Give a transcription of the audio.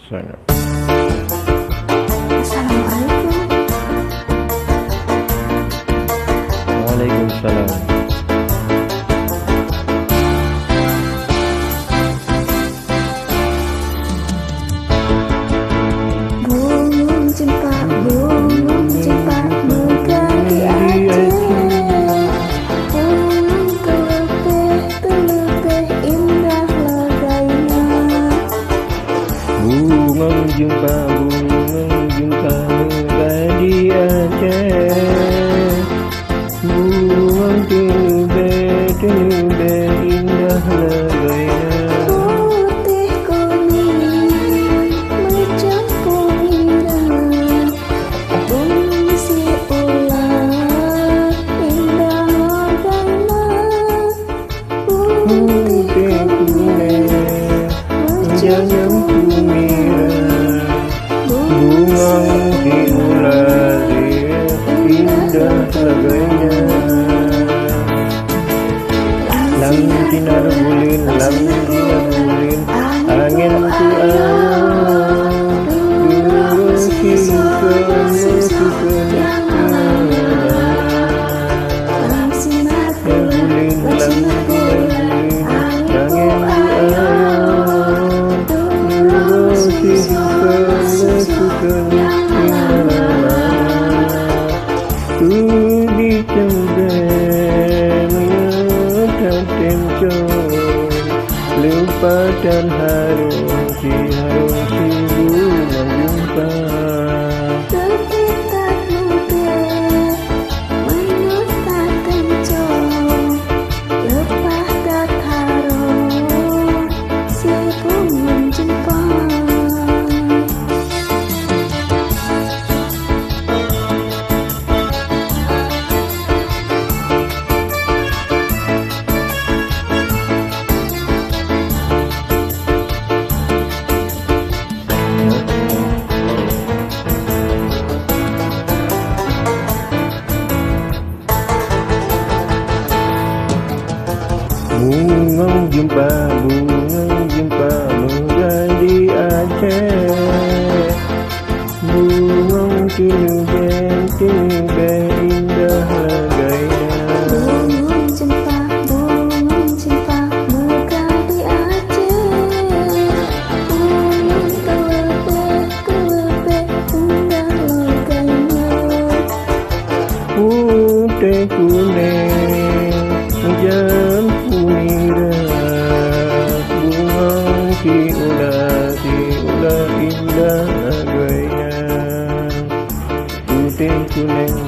sana. Assalamualaikum. Waalaikumsalam. Bungung cempak bukan di Aceh. Bungung telepeh indah lagainya. Bungung jumpa bukan di Aceh. Bungung telepeh indah lagainya. Putih kuning bercampur merah. Bungung si ular indah lagainya. Putih kuning Jangan merah. Bunga di ular indah lagainya. Lam sinar bulin, angin ku ayam, lupa dan harum si bunga jumpa. Terpikat muda menuta kencong, lepah dat harum si bunga jumpa. Bunga jumpa muda di Aceh. Bunga tinubeh indah lagainya. Bungung cempak muka di Aceh. Bungung telepeh indah lagainya. Putih kuning jampu merah. Bunga si ular indah lagainya. Putih kuning